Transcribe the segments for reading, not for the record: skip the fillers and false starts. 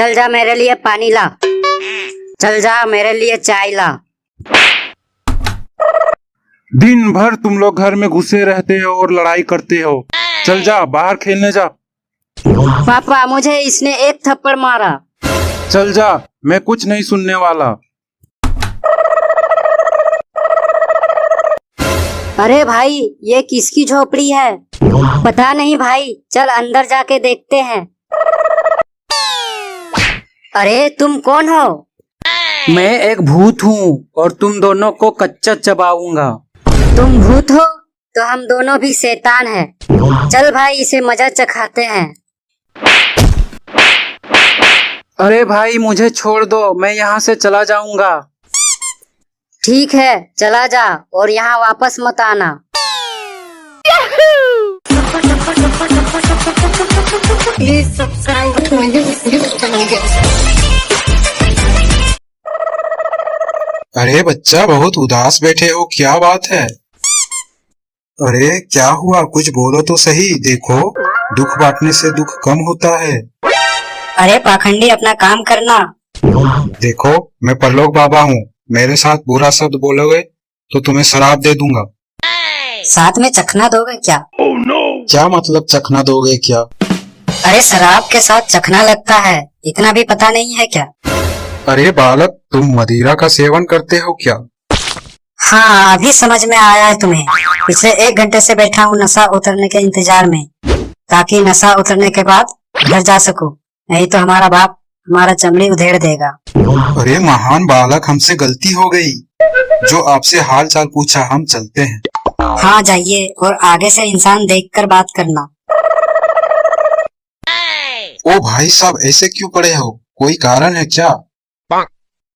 चल जा मेरे लिए पानी ला। चल जा मेरे लिए चाय ला। दिन भर तुम लोग घर में घुसे रहते हो और लड़ाई करते हो। चल जा बाहर खेलने जा। पापा मुझे इसने एक थप्पड़ मारा। चल जा, मैं कुछ नहीं सुनने वाला। अरे भाई ये किसकी झोपड़ी है? पता नहीं भाई, चल अंदर जाके देखते हैं। अरे तुम कौन हो? मैं एक भूत हूँ और तुम दोनों को कच्चा चबाऊंगा। तुम भूत हो तो हम दोनों भी शैतान हैं। चल भाई इसे मजा चखाते हैं। अरे भाई मुझे छोड़ दो, मैं यहाँ से चला जाऊंगा। ठीक है चला जा और यहाँ वापस मत आना। अरे बच्चा बहुत उदास बैठे हो, क्या बात है? अरे क्या हुआ, कुछ बोलो तो सही। देखो दुख बांटने से दुख कम होता है। अरे पाखंडी अपना काम करना। देखो मैं परलोक बाबा हूँ, मेरे साथ बुरा शब्द बोलोगे तो तुम्हें शराब दे दूंगा। साथ में चखना दोगे क्या? क्या मतलब चखना दोगे क्या? अरे शराब के साथ चखना लगता है, इतना भी पता नहीं है क्या? अरे बालक तुम मदिरा का सेवन करते हो क्या? हाँ अभी समझ में आया है तुम्हें। पिछले 1 घंटे से बैठा हूँ नशा उतरने के इंतजार में, ताकि नशा उतरने के बाद घर जा सकूं, नहीं तो हमारा बाप हमारा चमड़ी उधेड़ देगा। अरे महान बालक, हमसे गलती हो गई। जो आपसे हाल चाल पूछा, हम चलते हैं। हाँ जाइए और आगे से इंसान देखकर बात करना। ओ भाई साहब ऐसे क्यों पड़े हो, कोई कारण है क्या?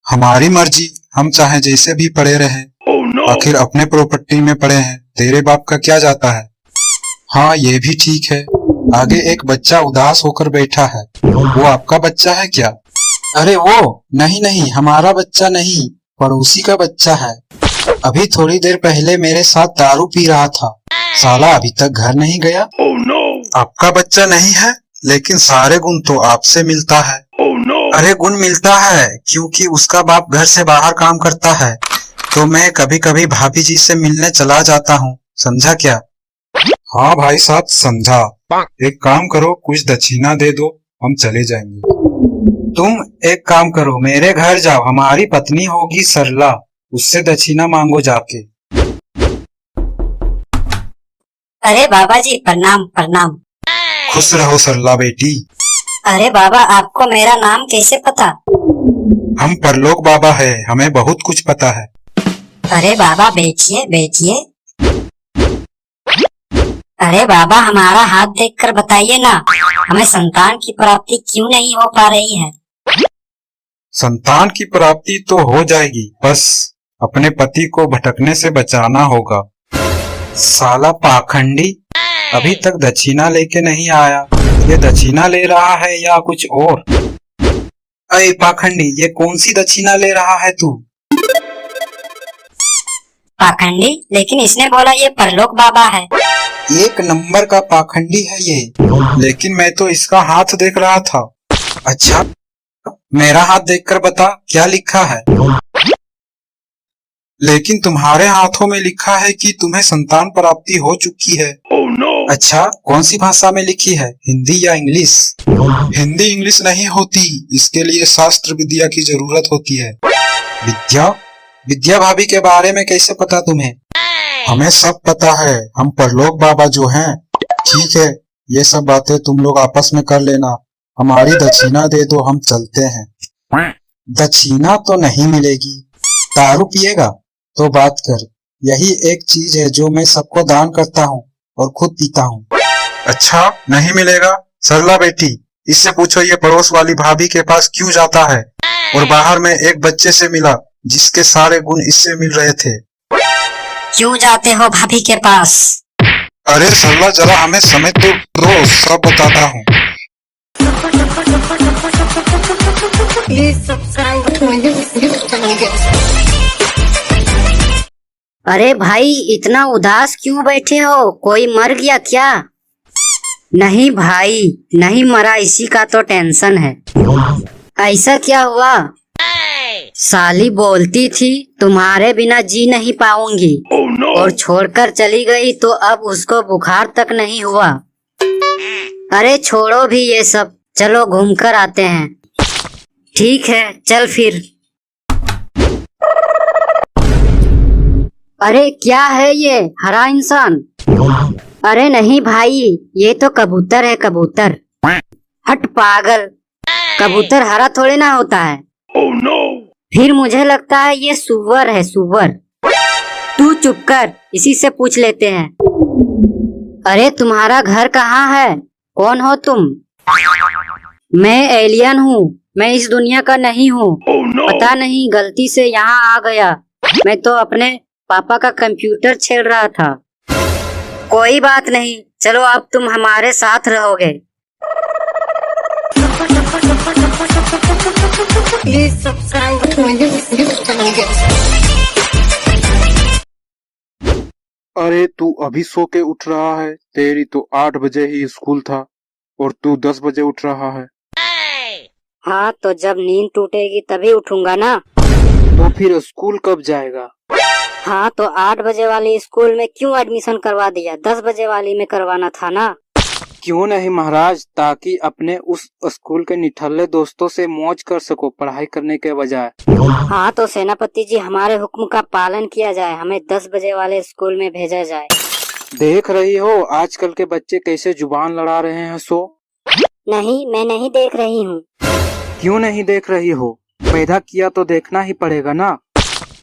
हमारी मर्जी, हम चाहे जैसे भी पड़े रहे। आखिर अपने प्रॉपर्टी में पड़े हैं, तेरे बाप का क्या जाता है। हाँ ये भी ठीक है। आगे एक बच्चा उदास होकर बैठा है, वो आपका बच्चा है क्या? अरे वो नहीं नहीं, हमारा बच्चा नहीं, पड़ोसी का बच्चा है। अभी थोड़ी देर पहले मेरे साथ दारू पी रहा था, साला अभी तक घर नहीं गया। आपका बच्चा नहीं है, लेकिन सारे गुण तो आपसे मिलता है। अरे गुण मिलता है क्योंकि उसका बाप घर से बाहर काम करता है, तो मैं कभी कभी भाभी जी से मिलने चला जाता हूँ, समझा क्या? हाँ भाई साहब समझा। एक काम करो, कुछ दक्षिणा दे दो, हम चले जाएंगे। तुम एक काम करो, मेरे घर जाओ, हमारी पत्नी होगी सरला, उससे दक्षिणा मांगो जाके। अरे बाबा जी प्रणाम प्रणाम। खुश रहो सरला बेटी। अरे बाबा आपको मेरा नाम कैसे पता? हम परलोक बाबा है, हमें बहुत कुछ पता है। अरे बाबा बैठिए बैठिए। अरे बाबा हमारा हाथ देखकर बताइए ना, हमें संतान की प्राप्ति क्यों नहीं हो पा रही है? संतान की प्राप्ति तो हो जाएगी, बस अपने पति को भटकने से बचाना होगा। साला पाखंडी अभी तक दक्षिणा लेके नहीं आया, ये दक्षिणा ले रहा है या कुछ और? अरे पाखंडी ये कौन सी दक्षिणा ले रहा है तू? पाखंडी, लेकिन इसने बोला ये परलोक बाबा है। एक नंबर का पाखंडी है ये, लेकिन मैं तो इसका हाथ देख रहा था। अच्छा मेरा हाथ देखकर बता क्या लिखा है? लेकिन तुम्हारे हाथों में लिखा है कि तुम्हें संतान प्राप्ति हो चुकी है। अच्छा कौन सी भाषा में लिखी है, हिंदी या इंग्लिश? हिंदी इंग्लिश नहीं होती, इसके लिए शास्त्र विद्या की जरूरत होती है। विद्या? विद्या भाभी के बारे में कैसे पता तुम्हें? हमें सब पता है, हम परलोक बाबा जो हैं। ठीक है ये सब बातें तुम लोग आपस में कर लेना, हमारी दक्षिणा दे दो, हम चलते हैं। दक्षिणा तो नहीं मिलेगी, दारू पिएगा तो बात कर, यही एक चीज है जो मैं सबको दान करता हूँ और खुद पीता हूँ। अच्छा नहीं मिलेगा? सरला बेटी इससे पूछो ये पड़ोस वाली भाभी के पास क्यों जाता है, और बाहर में एक बच्चे से मिला जिसके सारे गुण इससे मिल रहे थे। क्यों जाते हो भाभी के पास? अरे सरला जरा हमें समय तो दो, सब बताता हूँ। अरे भाई इतना उदास क्यों बैठे हो, कोई मर गया क्या? नहीं भाई, नहीं मरा, इसी का तो टेंशन है। ऐसा क्या हुआ? साली बोलती थी तुम्हारे बिना जी नहीं पाऊंगी, और छोड़कर चली गई तो अब उसको बुखार तक नहीं हुआ। अरे छोड़ो भी ये सब, चलो घूमकर आते हैं। ठीक है, चल फिर। अरे क्या है ये हरा इंसान? अरे नहीं भाई, ये तो कबूतर है, कबूतर। हट पागल, कबूतर हरा थोड़ी ना होता है। फिर मुझे लगता है ये सुअर है, सुअर। तू चुप कर, इसी से पूछ लेते हैं। अरे तुम्हारा घर कहाँ है? कौन हो तुम? मैं एलियन हूँ, मैं इस दुनिया का नहीं हूँ। पता नहीं गलती से यहाँ आ गया। मैं तो अपने पापा का कंप्यूटर छेड़ रहा था। कोई बात नहीं, चलो अब तुम हमारे साथ रहोगे। अरे तू अभी सो के उठ रहा है? तेरी तो 8 बजे ही स्कूल था और तू 10 बजे उठ रहा है। हाँ तो जब नींद टूटेगी तभी उठूंगा ना। तो फिर स्कूल कब जाएगा? हाँ तो 8 बजे वाली स्कूल में क्यों एडमिशन करवा दिया? 10 बजे वाली में करवाना था ना। क्यों नहीं महाराज, ताकि अपने उस स्कूल के निठल्ले दोस्तों से मौज कर सको पढ़ाई करने के बजाय। हाँ तो सेनापति जी, हमारे हुक्म का पालन किया जाए, हमें 10 बजे वाले स्कूल में भेजा जाए। देख रही हो आजकल के बच्चे कैसे जुबान लड़ा रहे हैं। सो नहीं, मैं नहीं देख रही हूँ। क्यों नहीं देख रही हो? पैदा किया तो देखना ही पड़ेगा ना।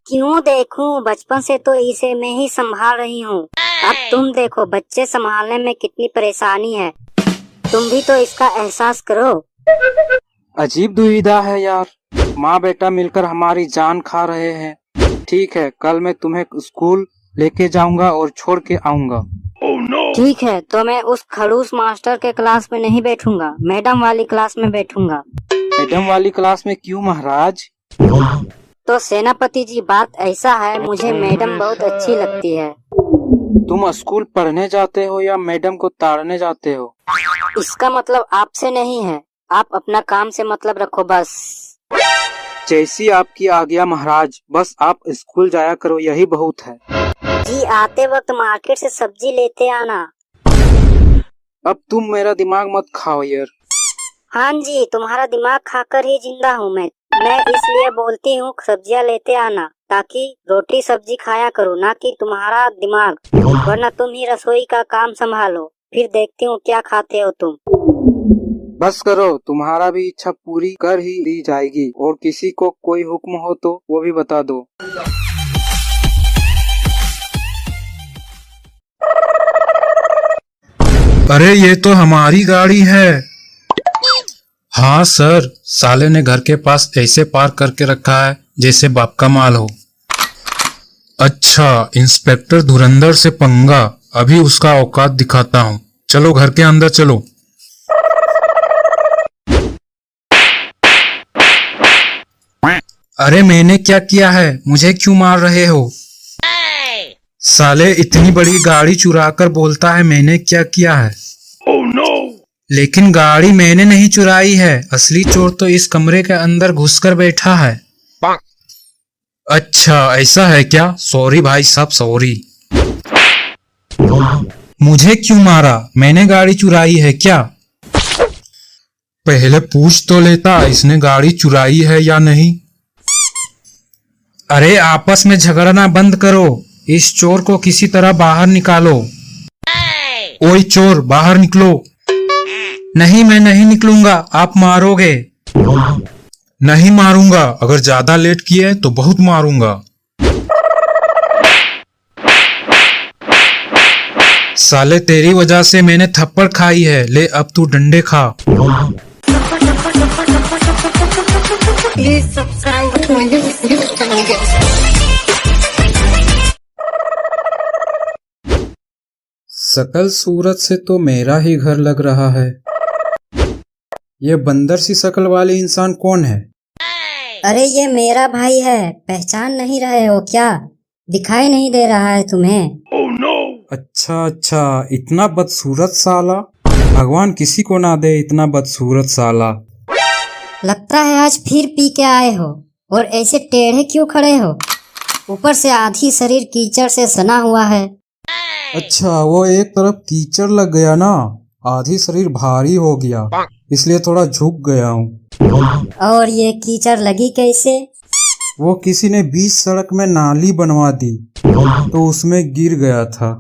क्यों देखूं? बचपन से तो इसे मैं ही संभाल रही हूँ। अब तुम देखो, बच्चे संभालने में कितनी परेशानी है। तुम भी तो इसका एहसास करो। अजीब दुविधा है यार, माँ बेटा मिलकर हमारी जान खा रहे हैं। ठीक है, कल मैं तुम्हें स्कूल लेके जाऊंगा और छोड़ के आऊंगा। ठीक है, तो मैं उस खड़ूस मास्टर के क्लास में नहीं बैठूंगा, मैडम वाली क्लास में बैठूंगा। मैडम वाली क्लास में क्यों महाराज? तो सेनापति जी, बात ऐसा है, मुझे मैडम बहुत अच्छी लगती है। तुम स्कूल पढ़ने जाते हो या मैडम को ताड़ने जाते हो? इसका मतलब आपसे नहीं है, आप अपना काम से मतलब रखो बस। जैसी आपकी आज्ञा महाराज, बस आप स्कूल जाया करो, यही बहुत है। जी, आते वक्त मार्केट से सब्जी लेते आना। अब तुम मेरा दिमाग मत खाओ यार। हाँ जी, तुम्हारा दिमाग खाकर ही जिंदा हूँ मैं इसलिए बोलती हूँ सब्जियाँ लेते आना, ताकि रोटी सब्जी खाया करो, ना कि तुम्हारा दिमाग। वरना तुम ही रसोई का काम संभालो, फिर देखती हूँ क्या खाते हो तुम। बस करो, तुम्हारा भी इच्छा पूरी कर ही दी जाएगी। और किसी को कोई हुक्म हो तो वो भी बता दो। अरे ये तो हमारी गाड़ी है। हाँ सर, साले ने घर के पास ऐसे पार्क करके रखा है जैसे बाप का माल हो। अच्छा, इंस्पेक्टर धुरंधर से पंगा, अभी उसका औकात दिखाता हूँ। चलो घर के अंदर चलो। अरे मैंने क्या किया है? मुझे क्यों मार रहे हो? साले इतनी बड़ी गाड़ी चुरा कर बोलता है मैंने क्या किया है। लेकिन गाड़ी मैंने नहीं चुराई है, असली चोर तो इस कमरे के अंदर घुसकर बैठा है। अच्छा ऐसा है क्या? सॉरी भाई साहब, सॉरी। मुझे क्यों मारा? मैंने गाड़ी चुराई है क्या? पहले पूछ तो लेता इसने गाड़ी चुराई है या नहीं। अरे आपस में झगड़ना बंद करो, इस चोर को किसी तरह बाहर निकालो। ओए चोर, बाहर निकलो। नहीं, मैं नहीं निकलूंगा, आप मारोगे। नहीं मारूंगा, अगर ज्यादा लेट किए तो बहुत मारूंगा। साले तेरी वजह से मैंने थप्पड़ खाई है, ले अब तू डंडे खा। शकल सूरत से तो मेरा ही घर लग रहा है। ये बंदर सी शकल वाली इंसान कौन है? अरे ये मेरा भाई है, पहचान नहीं रहे हो क्या? दिखाई नहीं दे रहा है तुम्हें? अच्छा अच्छा, इतना बदसूरत साला। भगवान किसी को ना दे इतना बदसूरत साला। लगता है आज फिर पी के आए हो और ऐसे टेढ़े क्यों खड़े हो? ऊपर से आधी शरीर कीचड़ से सना हुआ है। अच्छा, वो एक तरफ कीचड़ लग गया ना, आधी शरीर भारी हो गया, इसलिए थोड़ा झुक गया हूँ। और ये कीचड़ लगी कैसे? वो किसी ने बीच सड़क में नाली बनवा दी तो उसमें गिर गया था।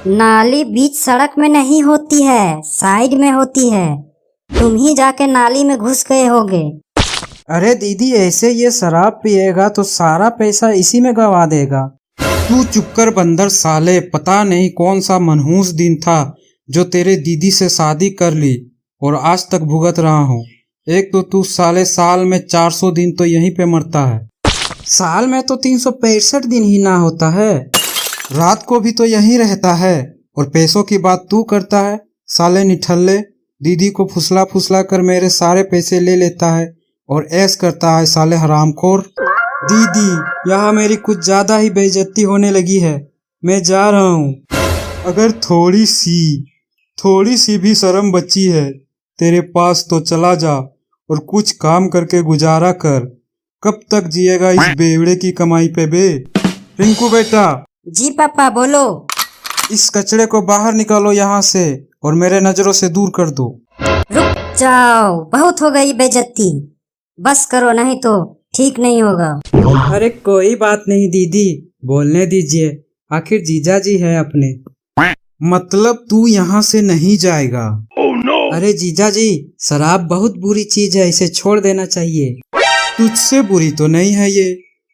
नाली बीच सड़क में नहीं होती है, साइड में होती है। तुम ही जाके नाली में घुस गए होगे। अरे दीदी, ऐसे ये शराब पिएगा तो सारा पैसा इसी में गवा देगा। तू चुप कर बंदर साले, पता नहीं कौन सा मनहूस दिन था जो तेरे दीदी से शादी कर ली और आज तक भुगत रहा हूँ। एक तो तू साले साल में 400 दिन तो यहीं पे मरता है। साल में तो 365 दिन ही ना होता है, रात को भी तो यहीं रहता है। और पैसों की बात तू करता है साले निठल्ले। दीदी को फुसला फुसला कर मेरे सारे पैसे ले लेता है और ऐश करता है साले हरामखोर। दीदी, यहाँ मेरी कुछ ज्यादा ही बेइज्जती होने लगी है, मैं जा रहा हूँ। अगर थोड़ी सी भी शर्म बची है तेरे पास तो चला जा और कुछ काम करके गुजारा कर। कब तक जिएगा इस बेवड़े की कमाई पे बे? रिंकू बेटा। जी पापा बोलो। इस कचड़े को बाहर निकालो यहाँ से और मेरे नजरों से दूर कर दो। रुक जाओ, बहुत हो गई बेइज्जती, बस करो नहीं तो ठीक नहीं होगा। अरे कोई बात नहीं दीदी, बोलने दीजिए, आखिर जीजा जी है अपने। मतलब तू यहाँ से नहीं जाएगा? अरे जीजा जी, शराब बहुत बुरी चीज है, इसे छोड़ देना चाहिए। तुझसे बुरी तो नहीं है ये,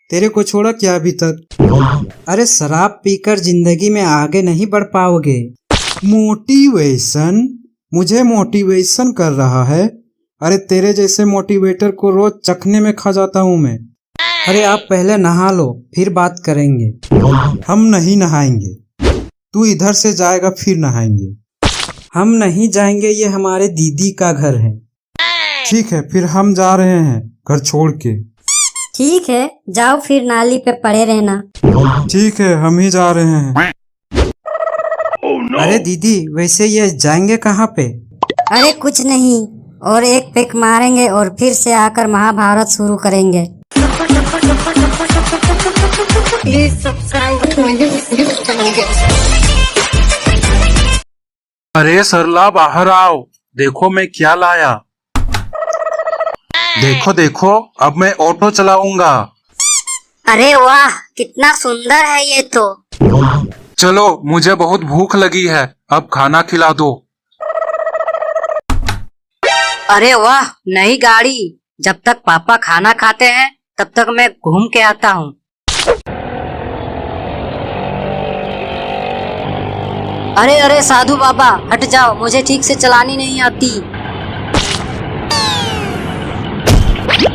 तेरे को छोड़ा क्या अभी तक? अरे शराब पीकर जिंदगी में आगे नहीं बढ़ पाओगे। मोटिवेशन? मुझे मोटिवेशन कर रहा है? अरे तेरे जैसे मोटिवेटर को रोज चखने में खा जाता हूँ मैं। अरे आप पहले नहा लो, फिर बात करेंगे। हम नहीं नहाएंगे, तू इधर से जाएगा फिर नहाएंगे। हम नहीं जाएंगे, ये हमारे दीदी का घर है। ठीक है, फिर हम जा रहे हैं घर छोड़ के। ठीक है, जाओ फिर नाली पे पड़े रहना। ठीक है, हम ही जा रहे हैं। अरे दीदी, वैसे ये जाएंगे कहाँ पे? अरे कुछ नहीं, और एक पिक मारेंगे और फिर से आकर महाभारत शुरू करेंगे। अरे सरला, बाहर आओ, देखो मैं क्या लाया। देखो देखो, अब मैं ऑटो चलाऊंगा। अरे वाह, कितना सुंदर है ये तो। चलो, मुझे बहुत भूख लगी है, अब खाना खिला दो। अरे वाह, नई गाड़ी। जब तक पापा खाना खाते हैं तब तक मैं घूम के आता हूँ। अरे अरे साधु बाबा, हट जाओ, मुझे ठीक से चलानी नहीं आती।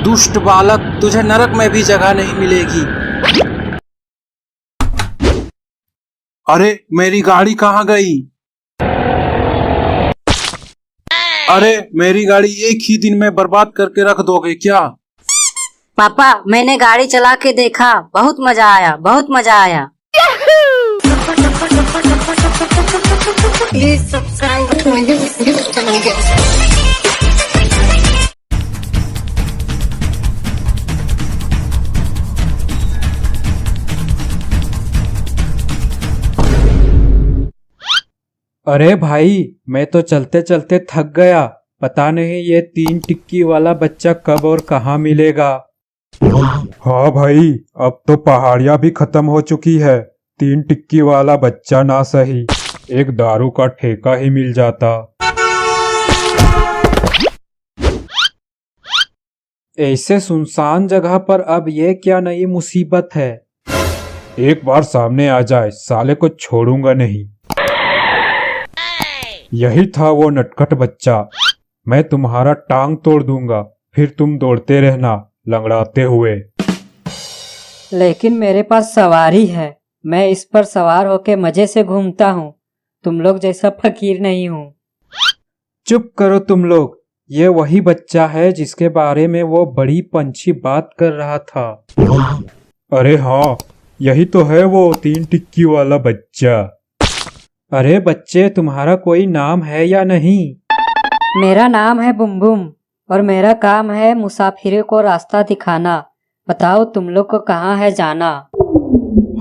दुष्ट बालक, तुझे नरक में भी जगह नहीं मिलेगी। अरे मेरी गाड़ी कहाँ गई? अरे मेरी गाड़ी एक ही दिन में बर्बाद करके रख दोगे क्या? पापा, मैंने गाड़ी चला के देखा, बहुत मजा आया, बहुत मजा आया। Please subscribe to my YouTube channel. अरे भाई, मैं तो चलते चलते थक गया, पता नहीं ये 3 टिक्की वाला बच्चा कब और कहाँ मिलेगा। हाँ भाई, अब तो पहाड़ियाँ भी खत्म हो चुकी है। 3 टिक्की वाला बच्चा ना सही, एक दारू का ठेका ही मिल जाता। ऐसे सुनसान जगह पर अब ये क्या नई मुसीबत है? एक बार सामने आ जाए, साले को छोड़ूंगा नहीं। यही था वो नटखट बच्चा। मैं तुम्हारा टांग तोड़ दूंगा, फिर तुम दौड़ते रहना लंगड़ाते हुए। लेकिन मेरे पास सवारी है, मैं इस पर सवार होके मजे से घूमता हूँ। तुम लोग जैसा फकीर नहीं हूँ। चुप करो तुम लोग, ये वही बच्चा है जिसके बारे में वो बड़ी पंछी बात कर रहा था। अरे हाँ, यही तो है वो 3 टिक्की वाला बच्चा। अरे बच्चे, तुम्हारा कोई नाम है या नहीं? मेरा नाम है बुम बुम और मेरा काम है मुसाफिरों को रास्ता दिखाना। बताओ तुम लोग को कहाँ है जाना?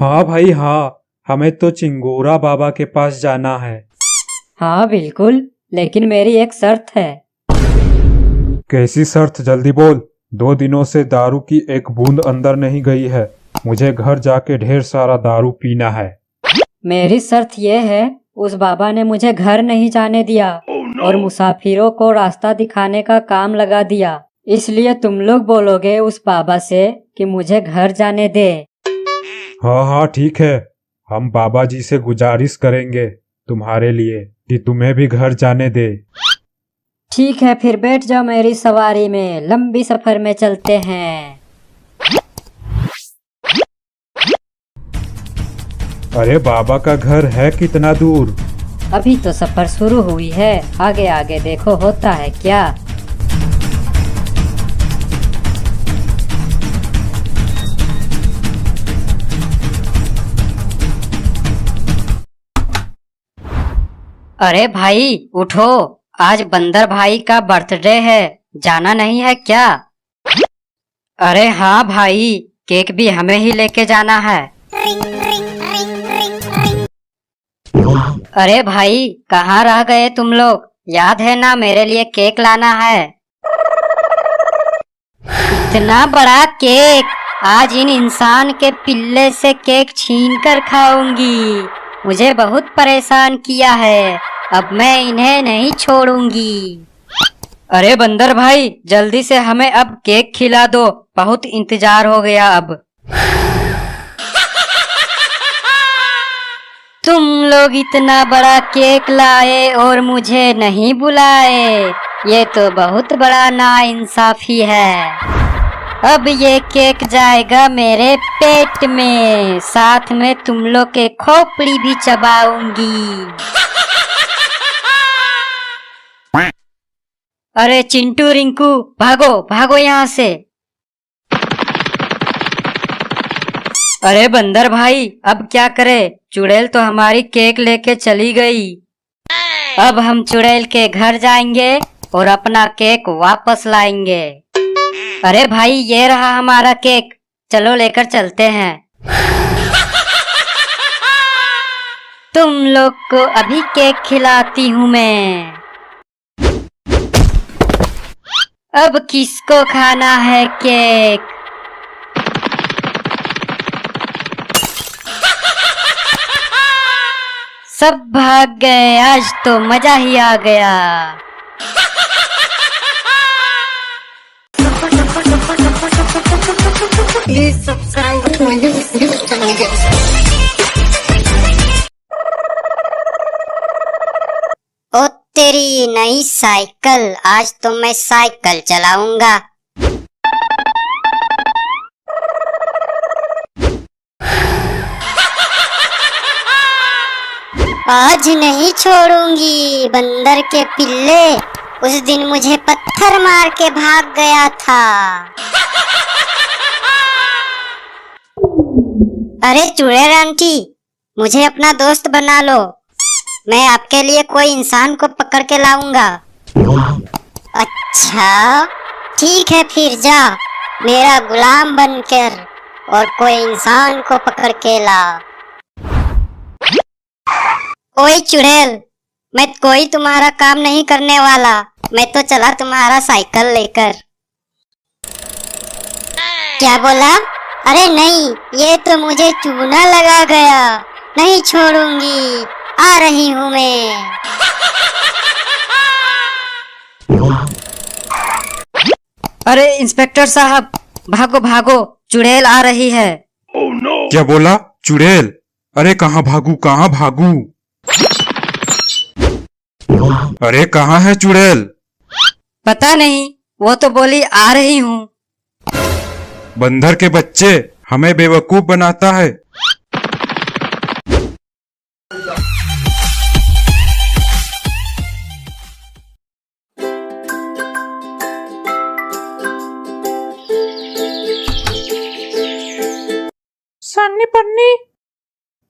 हाँ भाई हाँ, हमें तो चिंगोरा बाबा के पास जाना है। हाँ बिल्कुल, लेकिन मेरी एक शर्त है। कैसी शर्त? जल्दी बोल। 2 दिनों से दारू की एक बूंद अंदर नहीं गई है। मुझे घर जाके ढेर सारा दारू पीना है। मेरी शर्त यह है, उस बाबा ने मुझे घर नहीं जाने दिया और मुसाफिरों को रास्ता दिखाने का काम लगा दिया। इसलिए तुम लोग बोलोगे उस बाबा से कि मुझे घर जाने दे। हाँ हाँ ठीक है, हम बाबा जी से गुजारिश करेंगे तुम्हारे लिए कि तुम्हें भी घर जाने दे। ठीक है, फिर बैठ जाओ मेरी सवारी में, लंबी सफर में चलते हैं। अरे बाबा का घर है कितना दूर? अभी तो सफर शुरू हुई है, आगे आगे देखो होता है क्या। अरे भाई उठो, आज बंदर भाई का बर्थडे है, जाना नहीं है क्या? अरे हाँ भाई, केक भी हमें ही लेके जाना है। अरे भाई कहाँ रह गए तुम लोग? याद है ना, मेरे लिए केक लाना है। इतना बड़ा केक, आज इन इंसान के पिल्ले से केक छीन कर खाऊंगी। मुझे बहुत परेशान किया है, अब मैं इन्हें नहीं छोड़ूंगी। अरे बंदर भाई, जल्दी से हमें अब केक खिला दो, बहुत इंतजार हो गया अब। तुम लोग इतना बड़ा केक लाए और मुझे नहीं बुलाए, ये तो बहुत बड़ा नाइंसाफी है। अब ये केक जाएगा मेरे पेट में, साथ में तुम लोग के खोपड़ी भी चबाऊंगी। अरे चिंटू रिंकू, भागो भागो यहाँ से। अरे बंदर भाई, अब क्या करे? चुड़ैल तो हमारी केक लेके चली गई। अब हम चुड़ैल के घर जाएंगे और अपना केक वापस लाएंगे। अरे भाई, ये रहा हमारा केक, चलो लेकर चलते हैं। तुम लोग को अभी केक खिलाती हूँ मैं। अब किसको खाना है केक? सब भाग गए, आज तो मजा ही आ गया। Please subscribe to my YouTube channel. ओ तेरी नई साइकिल, आज तो मैं साइकिल चलाऊंगा। आज नहीं छोड़ूंगी बंदर के पिल्ले, उस दिन मुझे पत्थर मार के भाग गया था। अरे चुड़ैल आंटी, मुझे अपना दोस्त बना लो, मैं आपके लिए कोई इंसान को पकड़ के लाऊंगा। अच्छा ठीक है, फिर जा मेरा गुलाम बनकर और कोई इंसान को पकड़ के ला। ओए चुड़ैल, मैं कोई तुम्हारा काम नहीं करने वाला, मैं तो चला तुम्हारा साइकिल लेकर। क्या बोला? अरे नहीं, ये तो मुझे चूना लगा गया, नहीं छोड़ूंगी, आ रही हूँ मैं। अरे इंस्पेक्टर साहब, भागो भागो, चुड़ैल आ रही है। क्या बोला? चुड़ैल? अरे कहाँ भागू, कहाँ भागू? अरे कहाँ है चुड़ैल? पता नहीं, वो तो बोली आ रही हूँ। बंदर के बच्चे, हमें बेवकूफ बनाता है। सन्नी पन्नी,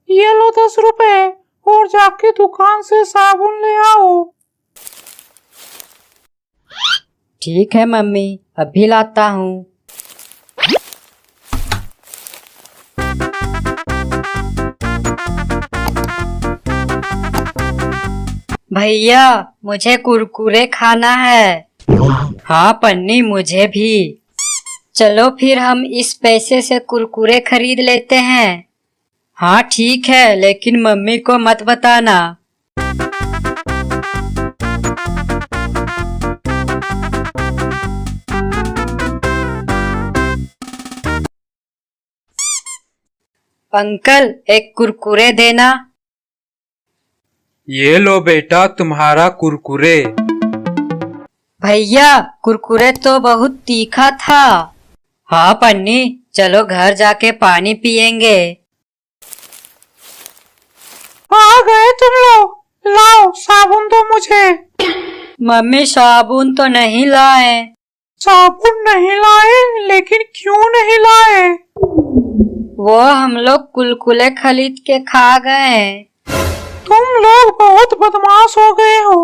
ये लो 10 रुपए और जाके जाके दुकान से साबुन ले आओ। ठीक है मम्मी, अभी लाता हूँ। भैया मुझे कुरकुरे खाना है। हाँ पन्नी, मुझे भी। चलो फिर हम इस पैसे से कुरकुरे खरीद लेते हैं। हाँ ठीक है, लेकिन मम्मी को मत बताना। अंकल एक कुरकुरे देना। ये लो बेटा तुम्हारा कुरकुरे। भैया कुरकुरे तो बहुत तीखा था। हाँ पन्नी, चलो घर जाके पानी पियेंगे। आ गए तुम लोग, लाओ साबुन दो मुझे। मम्मी साबुन तो नहीं लाए। साबुन नहीं लाए, लेकिन क्यों नहीं लाए? वो हम लोग कुलकुले खरीद के खा गए। तुम लोग बहुत बदमाश हो गए हो।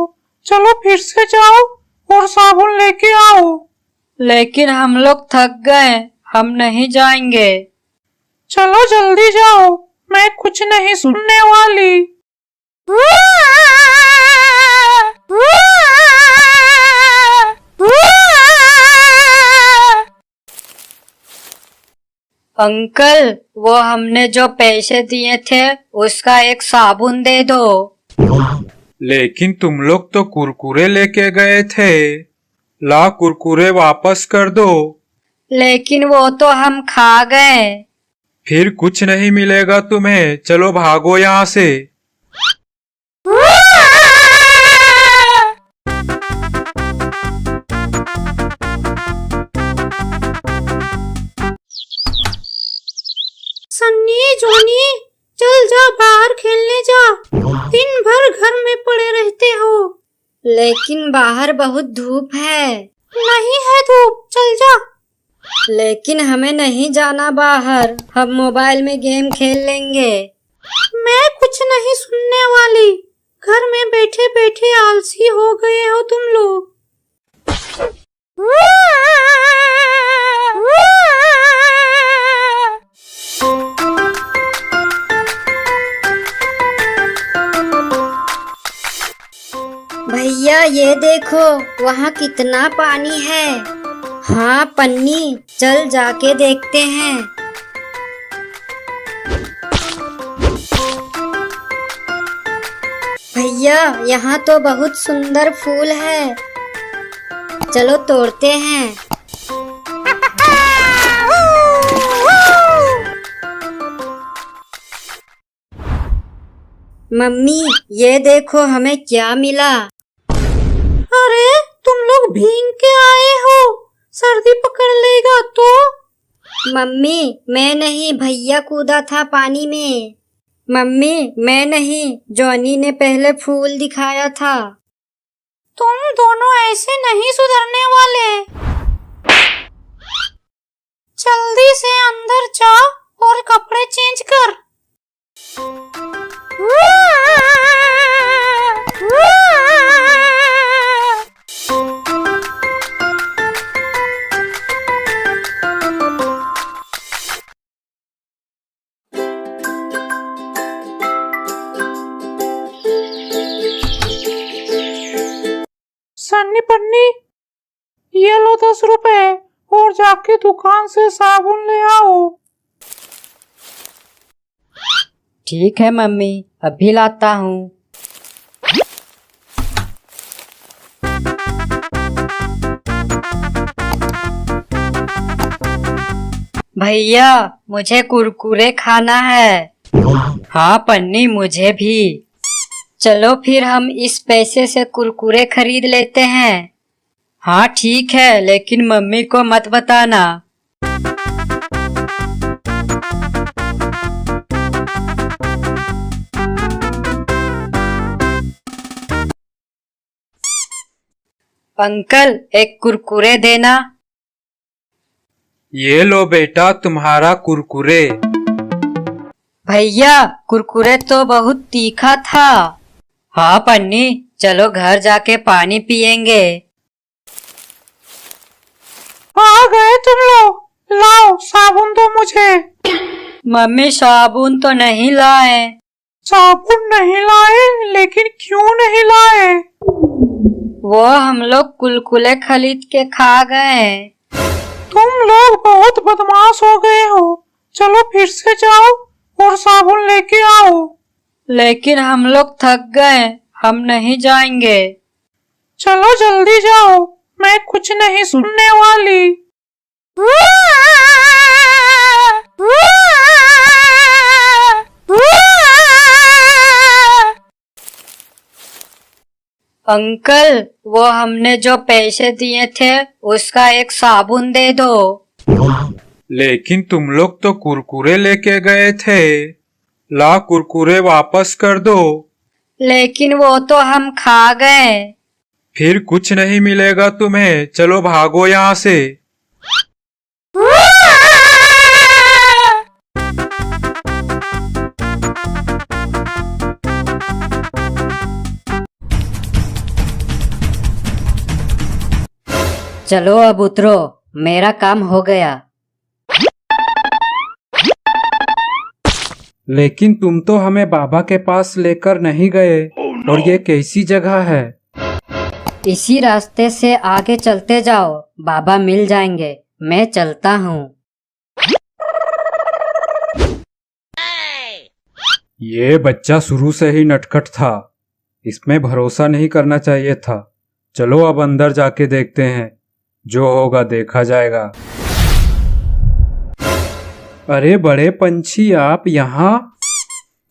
चलो फिर से जाओ और साबुन लेके आओ। लेकिन हम लोग थक गए, हम नहीं जाएंगे। चलो जल्दी जाओ, मैं कुछ नहीं सुनने वाली। अंकल वो हमने जो पैसे दिए थे उसका एक साबुन दे दो। लेकिन तुम लोग तो कुरकुरे लेके गए थे। ला कुरकुरे वापस कर दो। लेकिन वो तो हम खा गए। फिर कुछ नहीं मिलेगा तुम्हें, चलो भागो यहाँ से। सन्नी जॉनी, चल जा बाहर खेलने जा। दिन भर घर में पड़े रहते हो। लेकिन बाहर बहुत धूप है। नहीं है धूप, चल जा। लेकिन हमें नहीं जाना बाहर, हम मोबाइल में गेम खेल लेंगे। मैं कुछ नहीं सुनने वाली। घर में बैठे बैठे आलसी हो गए हो तुम लोग। भैया ये देखो, वहाँ कितना पानी है। हाँ पन्नी, चल जाके देखते हैं। भैया यहाँ तो बहुत सुंदर फूल है, चलो तोड़ते हैं। मम्मी ये देखो हमें क्या मिला। अरे तुम लोग भीग के आए हो, सर्दी पकड़ लेगा तो। मम्मी मैं नहीं, भैया कूदा था पानी में। मम्मी मैं नहीं, जॉनी ने पहले फूल दिखाया था। तुम दोनों ऐसे नहीं सुधरने वाले। जल्दी से अंदर जा और कपड़े चेंज कर। सन्नी पन्नी, ये लो 10 रुपए और जाके दुकान से साबुन ले आओ। ठीक है मम्मी, अभी लाता हूँ। भैया मुझे कुरकुरे खाना है। हाँ पन्नी, मुझे भी। चलो फिर हम इस पैसे से कुरकुरे खरीद लेते हैं। हाँ ठीक है, लेकिन मम्मी को मत बताना। अंकल एक कुरकुरे देना। ये लो बेटा तुम्हारा कुरकुरे। भैया कुरकुरे तो बहुत तीखा था। हाँ पन्नी, चलो घर जाके पानी पियेंगे। आ गए तुम लोग, लाओ साबुन दो मुझे। मम्मी साबुन तो नहीं लाए। साबुन नहीं लाए, लेकिन क्यों नहीं लाए? वो हम लोग कुलकुले खरीद के खा गए। तुम लोग बहुत बदमाश हो गए हो। चलो फिर से जाओ और साबुन लेके आओ। लेकिन हम लोग थक गए, हम नहीं जाएंगे। चलो जल्दी जाओ, मैं कुछ नहीं सुनने वाली। अंकल, वो हमने जो पैसे दिए थे उसका एक साबुन दे दो। लेकिन तुम लोग तो कुरकुरे लेके गए थे। ला कुरकुरे वापस कर दो। लेकिन वो तो हम खा गए। फिर कुछ नहीं मिलेगा तुम्हें, चलो भागो यहाँ से। चलो अब उतरो, मेरा काम हो गया। लेकिन तुम तो हमें बाबा के पास लेकर नहीं गए। और ये कैसी जगह है? इसी रास्ते से आगे चलते जाओ, बाबा मिल जाएंगे। मैं चलता हूँ। ये बच्चा शुरू से ही नटखट था, इसमें भरोसा नहीं करना चाहिए था। चलो अब अंदर जाके देखते हैं, जो होगा देखा जाएगा। अरे बड़े पंछी, आप यहाँ?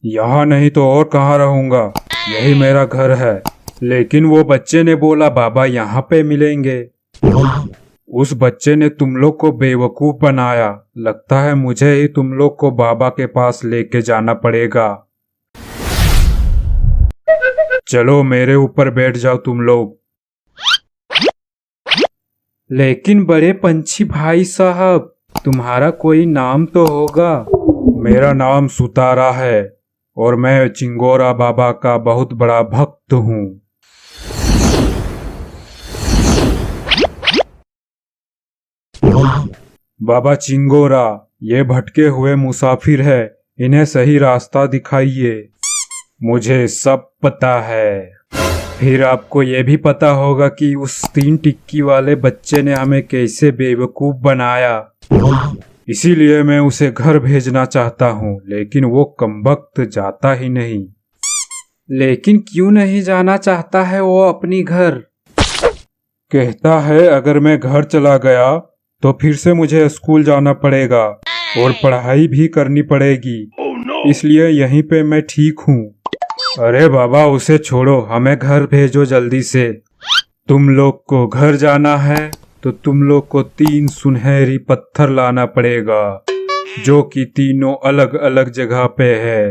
यहाँ नहीं तो और कहाँ रहूंगा, यही मेरा घर है। लेकिन वो बच्चे ने बोला बाबा यहाँ पे मिलेंगे। उस बच्चे ने तुम लोग को बेवकूफ बनाया। लगता है मुझे ही तुम लोग को बाबा के पास लेके जाना पड़ेगा। चलो मेरे ऊपर बैठ जाओ तुम लोग। लेकिन बड़े पंछी भाई साहब, तुम्हारा कोई नाम तो होगा? मेरा नाम सुतारा है और मैं चिंगोरा बाबा का बहुत बड़ा भक्त हूँ। बाबा चिंगोरा, ये भटके हुए मुसाफिर है, इन्हें सही रास्ता दिखाइए। मुझे सब पता है। फिर आपको ये भी पता होगा कि उस 3 टिक्की वाले बच्चे ने हमें कैसे बेवकूफ बनाया। इसीलिए मैं उसे घर भेजना चाहता हूँ, लेकिन वो कमबख्त जाता ही नहीं। लेकिन क्यों नहीं जाना चाहता है वो अपनी घर? कहता है अगर मैं घर चला गया तो फिर से मुझे स्कूल जाना पड़ेगा और पढ़ाई भी करनी पड़ेगी। इसलिए यहीं पे मैं ठीक हूँ। अरे बाबा उसे छोड़ो, हमें घर भेजो जल्दी से। तुम लोग को घर जाना है तो तुम लोग को 3 सुनहरी पत्थर लाना पड़ेगा, जो कि तीनों अलग अलग जगह पे है।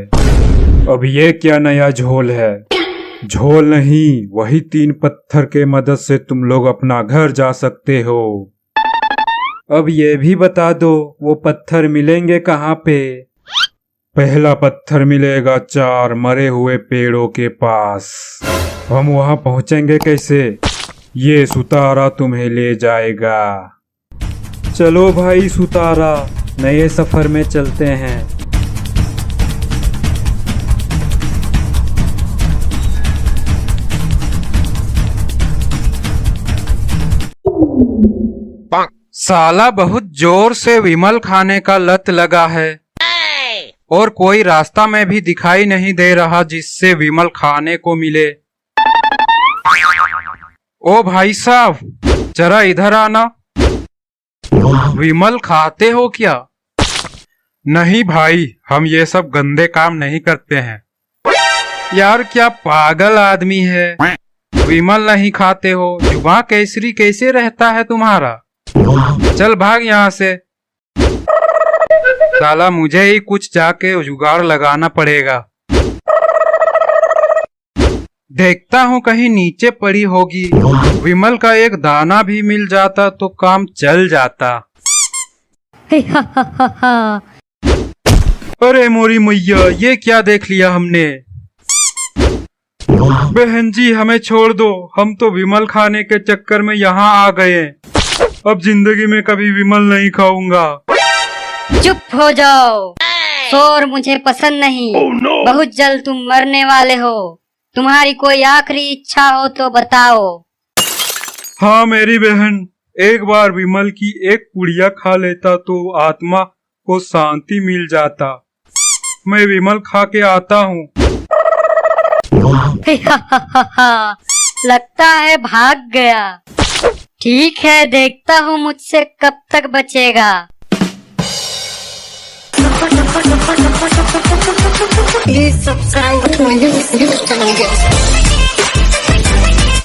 अब ये क्या नया झोल है? झोल नहीं, वही 3 पत्थर के मदद से तुम लोग अपना घर जा सकते हो। अब ये भी बता दो, वो पत्थर मिलेंगे कहाँ पे? पहला पत्थर मिलेगा 4 मरे हुए पेड़ों के पास। हम वहां पहुंचेंगे कैसे? ये सुतारा तुम्हें ले जाएगा। चलो भाई सुतारा, नए सफर में चलते हैं। साला बहुत जोर से विमल खाने का लत लगा है और कोई रास्ता में भी दिखाई नहीं दे रहा जिससे विमल खाने को मिले। ओ भाई साहब, जरा इधर आना। विमल खाते हो क्या? नहीं भाई, हम ये सब गंदे काम नहीं करते हैं। यार क्या पागल आदमी है, विमल नहीं खाते हो? जुबान केसरी कैसे रहता है तुम्हारा? चल भाग यहाँ से। साला मुझे ही कुछ जाके जुगाड़ लगाना पड़ेगा। देखता हूँ कहीं नीचे पड़ी होगी, विमल का एक दाना भी मिल जाता तो काम चल जाता। अरे मोरी मैया, ये क्या देख लिया हमने? बहन जी हमें छोड़ दो, हम तो विमल खाने के चक्कर में यहाँ आ गए। अब जिंदगी में कभी विमल नहीं खाऊंगा। चुप हो जाओ, शोर मुझे पसंद नहीं। बहुत जल्द तुम मरने वाले हो। तुम्हारी कोई आखिरी इच्छा हो तो बताओ। हाँ मेरी बहन, एक बार विमल की एक पुड़िया खा लेता तो आत्मा को शांति मिल जाता। मैं विमल खा के आता हूँ। लगता है भाग गया। ठीक है, देखता हूँ मुझसे कब तक बचेगा। Please subscribe to my YouTube channel, guys.